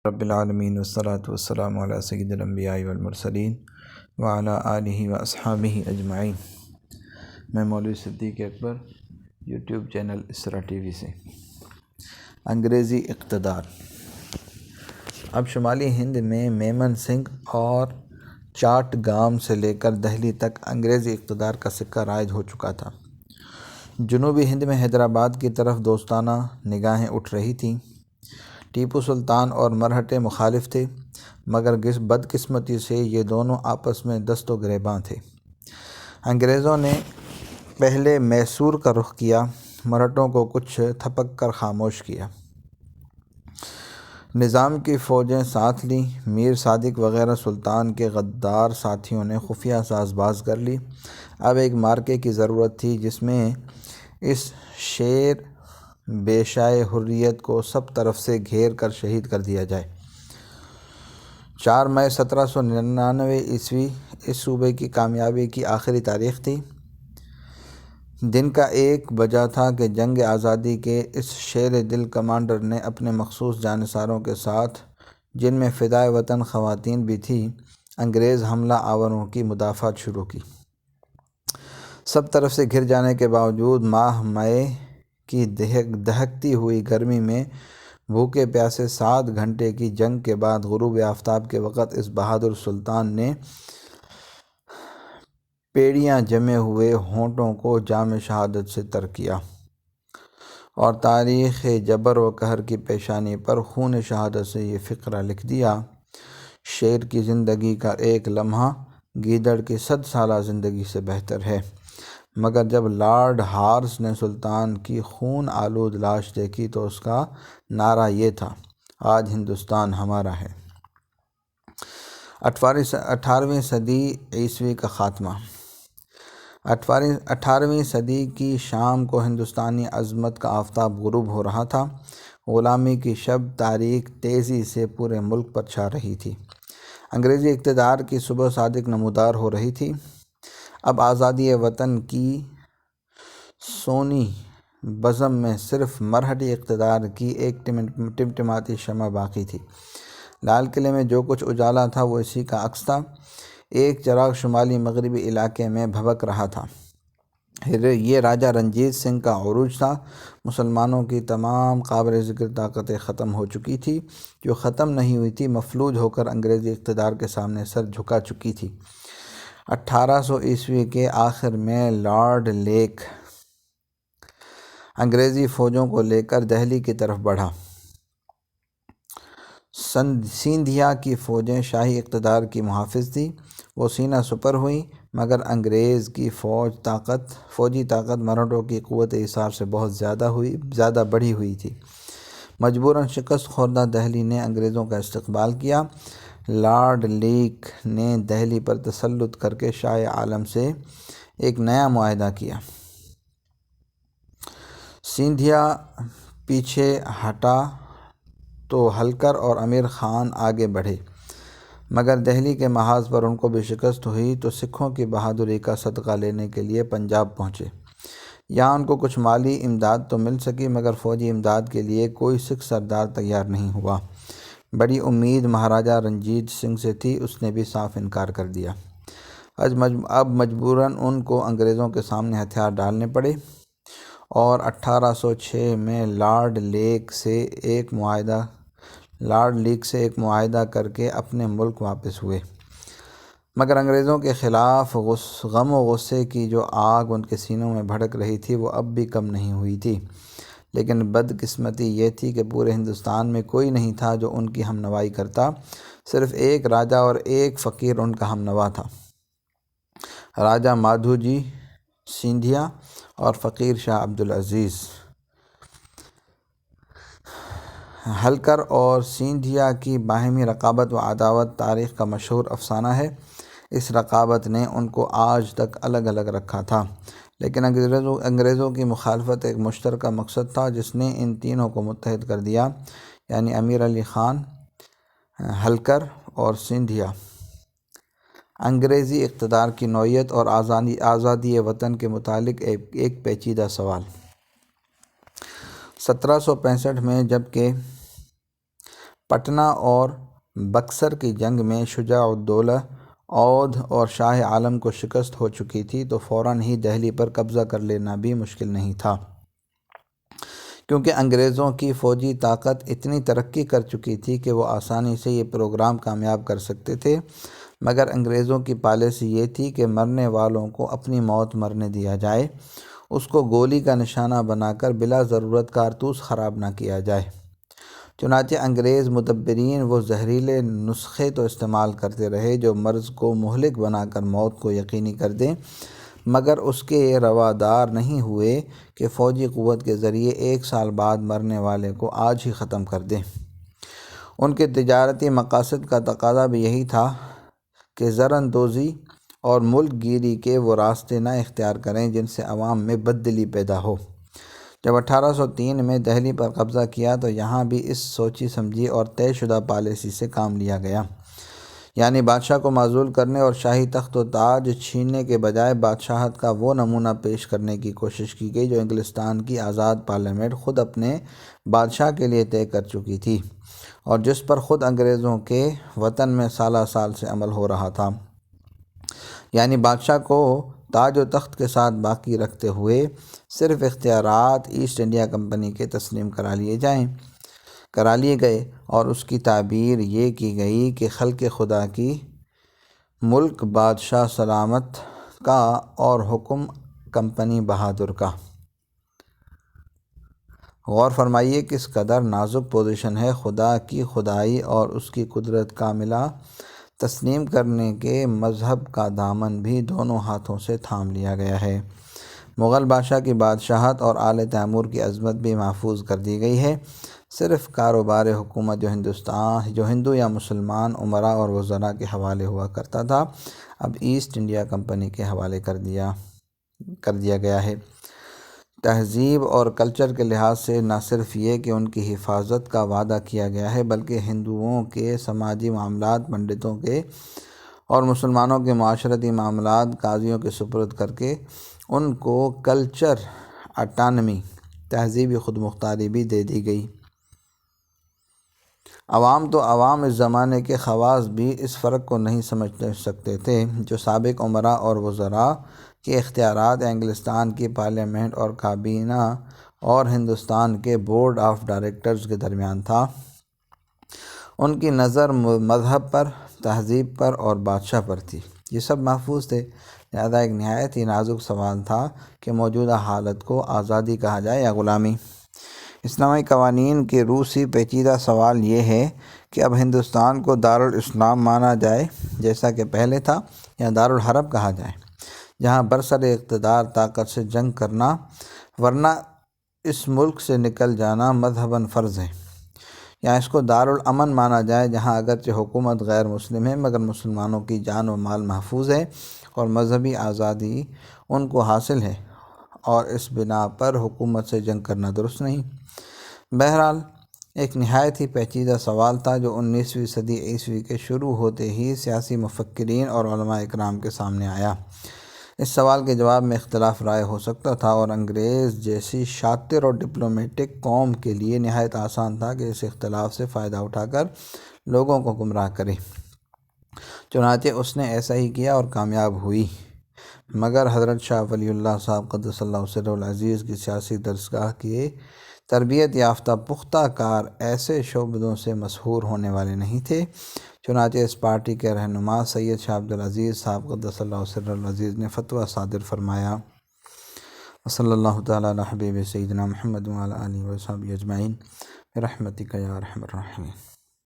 رب العالمین والصلاة والسلام علی سید الانبیاء والمرسلین وعلی آلہ واصحابہ اجمعین۔ میں مولوی صدیق اکبر، یوٹیوب چینل اسرا ٹی وی سے۔ انگریزی اقتدار۔ اب شمالی ہند میں میمن سنگھ اور چاٹ گام سے لے کر دہلی تک انگریزی اقتدار کا سکہ رائج ہو چکا تھا۔ جنوبی ہند میں حیدرآباد کی طرف دوستانہ نگاہیں اٹھ رہی تھیں۔ ٹیپو سلطان اور مرہٹے مخالف تھے، مگر بدقسمتی سے یہ دونوں آپس میں دست و گریباں تھے۔ انگریزوں نے پہلے میسور کا رخ کیا، مرہٹوں کو کچھ تھپک کر خاموش کیا۔ نظام کی فوجیں ساتھ لیں، میر صادق وغیرہ سلطان کے غدار ساتھیوں نے خفیہ ساز باز کر لی۔ اب ایک مارکے کی ضرورت تھی جس میں اس شیر بیشائے حریت کو سب طرف سے گھیر کر شہید کر دیا جائے۔ 4 مئی 1799 عیسوی اس صوبے کی کامیابی کی آخری تاریخ تھی۔ دن کا 1 بجا تھا کہ جنگ آزادی کے اس شیر دل کمانڈر نے اپنے مخصوص جانصاروں کے ساتھ، جن میں فدائے وطن خواتین بھی تھیں، انگریز حملہ آوروں کی مدافعت شروع کی۔ سب طرف سے گھر جانے کے باوجود ماہ مئی کی دہکتی ہوئی گرمی میں بھوکے پیاسے 7 گھنٹے کی جنگ کے بعد غروب آفتاب کے وقت اس بہادر سلطان نے پیڑیاں جمے ہوئے ہونٹوں کو جام شہادت سے تر کیا اور تاریخ جبر و قہر کی پیشانی پر خون شہادت سے یہ فقرہ لکھ دیا: شیر کی زندگی کا ایک لمحہ گیدڑ کی 100 سالہ زندگی سے بہتر ہے۔ مگر جب لارڈ ہارس نے سلطان کی خون آلود لاش دیکھی تو اس کا نعرہ یہ تھا: آج ہندوستان ہمارا ہے۔ 18ویں صدی عیسوی کا خاتمہ۔ 18ویں صدی کی شام کو ہندوستانی عظمت کا آفتاب غروب ہو رہا تھا۔ غلامی کی شب تاریک تیزی سے پورے ملک پر چھا رہی تھی۔ انگریزی اقتدار کی صبح صادق نمودار ہو رہی تھی۔ اب آزادی وطن کی سونی بزم میں صرف مرہٹی اقتدار کی ایک ٹمٹماتی شمع باقی تھی۔ لال قلعے میں جو کچھ اجالا تھا وہ اسی کا عکس تھا۔ ایک چراغ شمالی مغربی علاقے میں بھبک رہا تھا۔ یہ راجہ رنجیت سنگھ کا عروج تھا۔ مسلمانوں کی تمام قابل ذکر طاقتیں ختم ہو چکی تھی۔ جو ختم نہیں ہوئی تھی مفلوج ہو کر انگریزی اقتدار کے سامنے سر جھکا چکی تھی۔ 1800 عیسوی کے آخر میں لارڈ لیک انگریزی فوجوں کو لے کر دہلی کی طرف بڑھا۔ سیندھیا کی فوجیں شاہی اقتدار کی محافظ تھیں، وہ سینہ سپر ہوئیں، مگر انگریز کی فوجی طاقت مرہٹوں کی قوت ایثار سے بہت زیادہ بڑھی ہوئی تھی۔ مجبوراً شکست خوردہ دہلی نے انگریزوں کا استقبال کیا۔ لارڈ لیک نے دہلی پر تسلط کر کے شاہ عالم سے ایک نیا معاہدہ کیا۔ سیندھیا پیچھے ہٹا تو ہلکر اور امیر خان آگے بڑھے، مگر دہلی کے محاذ پر ان کو بھی شکست ہوئی تو سکھوں کی بہادری کا صدقہ لینے کے لیے پنجاب پہنچے۔ یہاں ان کو کچھ مالی امداد تو مل سکی، مگر فوجی امداد کے لیے کوئی سکھ سردار تیار نہیں ہوا۔ بڑی امید مہاراجہ رنجیت سنگھ سے تھی، اس نے بھی صاف انکار کر دیا۔ اب مجبوراً ان کو انگریزوں کے سامنے ہتھیار ڈالنے پڑے اور 1806 میں لارڈ لیک سے ایک معاہدہ کر کے اپنے ملک واپس ہوئے۔ مگر انگریزوں کے خلاف غم و غصے کی جو آگ ان کے سینوں میں بھڑک رہی تھی وہ اب بھی کم نہیں ہوئی تھی۔ لیکن بدقسمتی یہ تھی کہ پورے ہندوستان میں کوئی نہیں تھا جو ان کی ہم نوائی کرتا۔ صرف ایک راجہ اور ایک فقیر ان کا ہم نوا تھا: راجہ مادھو جی سیندھیا اور فقیر شاہ عبدالعزیز۔ ہلکر اور سیندھیا کی باہمی رقابت و عداوت تاریخ کا مشہور افسانہ ہے۔ اس رقابت نے ان کو آج تک الگ الگ رکھا تھا، لیکن انگریزوں کی مخالفت ایک مشترکہ مقصد تھا جس نے ان تینوں کو متحد کر دیا، یعنی امیر علی خان، ہلکر اور سیندھیا۔ انگریزی اقتدار کی نوعیت اور آزادی وطن کے متعلق ایک پیچیدہ سوال۔ 1765 میں جب کہ پٹنہ اور بکسر کی جنگ میں شجاع الدولہ اودھ اور شاہ عالم کو شکست ہو چکی تھی تو فوراً ہی دہلی پر قبضہ کر لینا بھی مشکل نہیں تھا، کیونکہ انگریزوں کی فوجی طاقت اتنی ترقی کر چکی تھی کہ وہ آسانی سے یہ پروگرام کامیاب کر سکتے تھے، مگر انگریزوں کی پالیسی یہ تھی کہ مرنے والوں کو اپنی موت مرنے دیا جائے، اس کو گولی کا نشانہ بنا کر بلا ضرورت کارتوس خراب نہ کیا جائے۔ چنانچہ انگریز مدبرین وہ زہریلے نسخے تو استعمال کرتے رہے جو مرض کو مہلک بنا کر موت کو یقینی کر دیں، مگر اس کے روادار نہیں ہوئے کہ فوجی قوت کے ذریعے 1 سال بعد مرنے والے کو آج ہی ختم کر دیں۔ ان کے تجارتی مقاصد کا تقاضا بھی یہی تھا کہ زر اندوزی اور ملک گیری کے وہ راستے نہ اختیار کریں جن سے عوام میں بددلی پیدا ہو۔ جب 1803 میں دہلی پر قبضہ کیا تو یہاں بھی اس سوچی سمجھی اور طے شدہ پالیسی سے کام لیا گیا، یعنی بادشاہ کو معزول کرنے اور شاہی تخت و تاج چھیننے کے بجائے بادشاہت کا وہ نمونہ پیش کرنے کی کوشش کی گئی جو انگلستان کی آزاد پارلیمنٹ خود اپنے بادشاہ کے لیے طے کر چکی تھی اور جس پر خود انگریزوں کے وطن میں سالہ سال سے عمل ہو رہا تھا، یعنی بادشاہ کو تاج و تخت کے ساتھ باقی رکھتے ہوئے صرف اختیارات ایسٹ انڈیا کمپنی کے تسلیم کرا لیے گئے، اور اس کی تعبیر یہ کی گئی کہ خلق خدا کی ملک بادشاہ سلامت کا اور حکم کمپنی بہادر کا۔ غور فرمائیے کس قدر نازک پوزیشن ہے۔ خدا کی خدائی اور اس کی قدرت کاملہ تسلیم کرنے کے مذہب کا دامن بھی دونوں ہاتھوں سے تھام لیا گیا ہے۔ مغل بادشاہ کی بادشاہت اور آل تیمور کی عظمت بھی محفوظ کر دی گئی ہے۔ صرف کاروبار حکومت جو ہندو یا مسلمان امراء اور وزراء کے حوالے ہوا کرتا تھا، اب ایسٹ انڈیا کمپنی کے حوالے کر دیا گیا ہے۔ تہذیب اور کلچر کے لحاظ سے نہ صرف یہ کہ ان کی حفاظت کا وعدہ کیا گیا ہے بلکہ ہندوؤں کے سماجی معاملات پنڈتوں کے اور مسلمانوں کے معاشرتی معاملات قاضیوں کے سپرد کر کے ان کو کلچر اٹانمی، تہذیبی خود مختاری بھی دے دی گئی۔ عوام اس زمانے کے خواص بھی اس فرق کو نہیں سمجھ سکتے تھے جو سابق امراء اور وزراء کے اختیارات انگلستان کی پارلیمنٹ اور کابینہ اور ہندوستان کے بورڈ آف ڈائریکٹرز کے درمیان تھا۔ ان کی نظر مذہب پر، تہذیب پر اور بادشاہ پر تھی۔ یہ سب محفوظ تھے، لہذا ایک نہایت ہی نازک سوال تھا کہ موجودہ حالت کو آزادی کہا جائے یا غلامی۔ اسلامی قوانین کے روح سے پیچیدہ سوال یہ ہے کہ اب ہندوستان کو دارالاسلام مانا جائے جیسا کہ پہلے تھا، یا دارالحرب کہا جائے جہاں برسر اقتدار طاقت سے جنگ کرنا ورنہ اس ملک سے نکل جانا مذہباً فرض ہے، یا اس کو دارالامن مانا جائے جہاں اگرچہ حکومت غیر مسلم ہے مگر مسلمانوں کی جان و مال محفوظ ہے اور مذہبی آزادی ان کو حاصل ہے، اور اس بنا پر حکومت سے جنگ کرنا درست نہیں۔ بہرحال ایک نہایت ہی پیچیدہ سوال تھا جو 19ویں صدی عیسوی کے شروع ہوتے ہی سیاسی مفکرین اور علماء اکرام کے سامنے آیا۔ اس سوال کے جواب میں اختلاف رائے ہو سکتا تھا اور انگریز جیسی شاطر اور ڈپلومیٹک قوم کے لیے نہایت آسان تھا کہ اس اختلاف سے فائدہ اٹھا کر لوگوں کو گمراہ کرے۔ چنانچہ اس نے ایسا ہی کیا اور کامیاب ہوئی، مگر حضرت شاہ ولی اللہ صاحب قدس اللہ سرہ العزیز کی سیاسی درسگاہ کے تربیت یافتہ پختہ کار ایسے شعبدوں سے مسحور ہونے والے نہیں تھے۔ چنانچہ اس پارٹی کے رہنما سید شاہ عبدالعزیز صاحب قدس اللہ سرہ العزیز نے فتویٰ صادر فرمایا۔ صلی اللہ تعالیٰ علی حبیب سیدنا محمد وعلی آلہ وصحبہ اجمعین برحمتک یا ارحم الراحمین۔